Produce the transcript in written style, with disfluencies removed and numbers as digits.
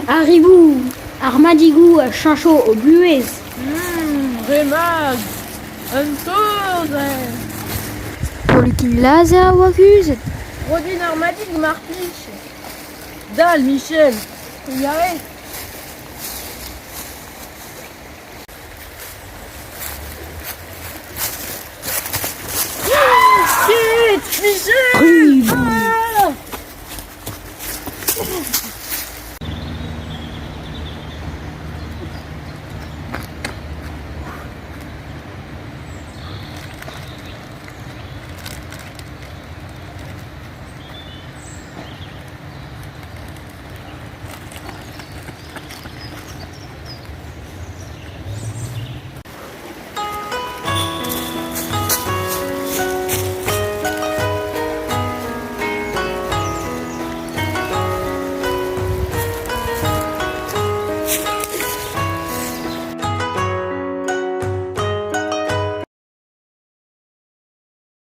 Haribou, Armadigou, Chinchot, au Bluez. Remag, Antozen, Polukin Laza, Waguz. Rodin Armadig Marpich, Dal Michel, Yare. Michel!